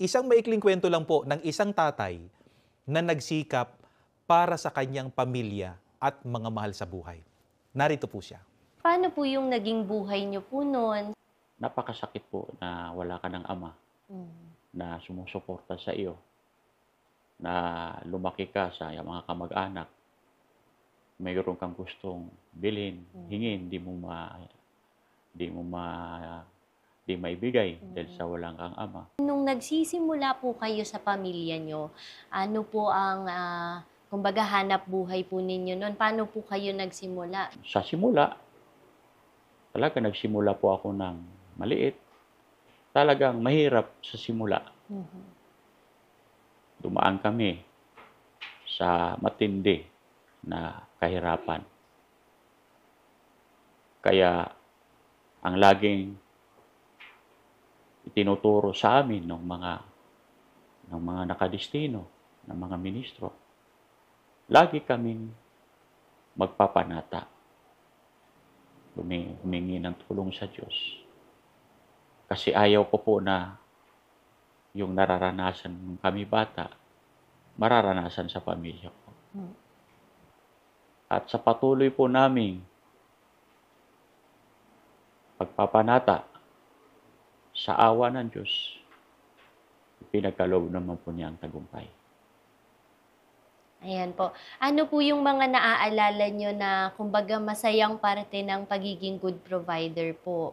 Isang maikling kwento lang po ng isang tatay na nagsikap para sa kanyang pamilya at mga mahal sa buhay. Narito po siya. Paano po yung naging buhay niyo po no'n? Napakasakit po na wala ka ng ama Hmm, na sumusuporta sa iyo, na lumaki ka sa mga kamag-anak, mayroon kang gustong bilhin, hingin, di mo ma di maibigay dahil sa walang kang ama. Nung nagsisimula po kayo sa pamilya niyo, ano po ang, kumbaga hanap buhay po ninyo no'n? Paano po kayo nagsimula? Sa simula, talaga nagsimula po ako ng maliit. Talagang mahirap sa simula. Mhm. Dumaan kami sa matindi na kahirapan. Kaya ang laging itinuturo sa amin ng mga nakadestino, ng mga ministro, lagi kaming magpapanata, humingi ng tulong sa Diyos. Kasi ayaw ko po na yung nararanasan nung kami bata, mararanasan sa pamilya ko. Hmm. At sa patuloy po naming pagpapanata sa awa ng Diyos, pinagkaloob naman po niya ang tagumpay. Ayan po. Ano po yung mga naaalala niyo na kumbaga masayang parte ng pagiging good provider po?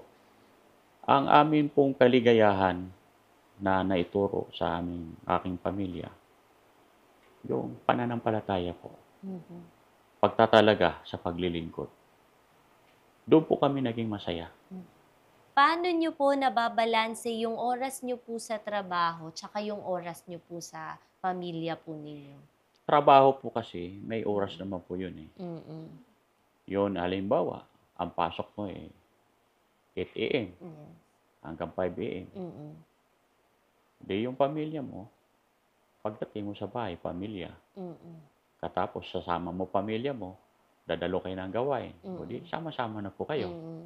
Ang amin pong kaligayahan na naituro sa aking pamilya, yung pananampalataya po, Mhm. pagtatalaga sa paglilingkod. Doon po kami naging masaya. Paano niyo po nababalanse yung oras niyo po sa trabaho tsaka yung oras niyo po sa pamilya po ninyo? Trabaho po kasi, may oras naman po yun eh. Mm. Yun, halimbawa, ang pasok mo 8 a.m. Yes. hanggang 5 a.m. Mm. Di yung pamilya mo, pagdating mo sa bahay, pamilya. Mm. Katapos sasama mo pamilya mo, dadalo kayo ng gawain. O di, Mm. sama-sama na po kayo. Mm.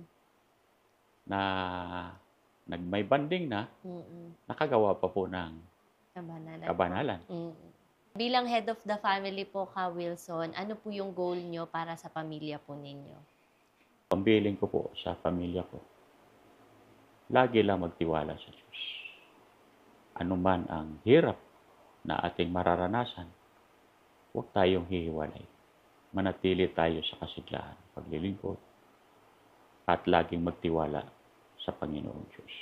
Na may banding na, Mm. nakagawa pa po ng Kabanalan po. kabanalan. Mm. Bilang head of the family po ka, Wilson, ano po yung goal niyo para sa pamilya po ninyo? Pambiling ko po sa pamilya ko, lagi lang magtiwala sa Diyos. Ano man ang hirap na ating mararanasan, huwag tayong hihiwalay. Manatili tayo sa kasiglahan, paglilingkod, at laging magtiwala sa Panginoong Diyos.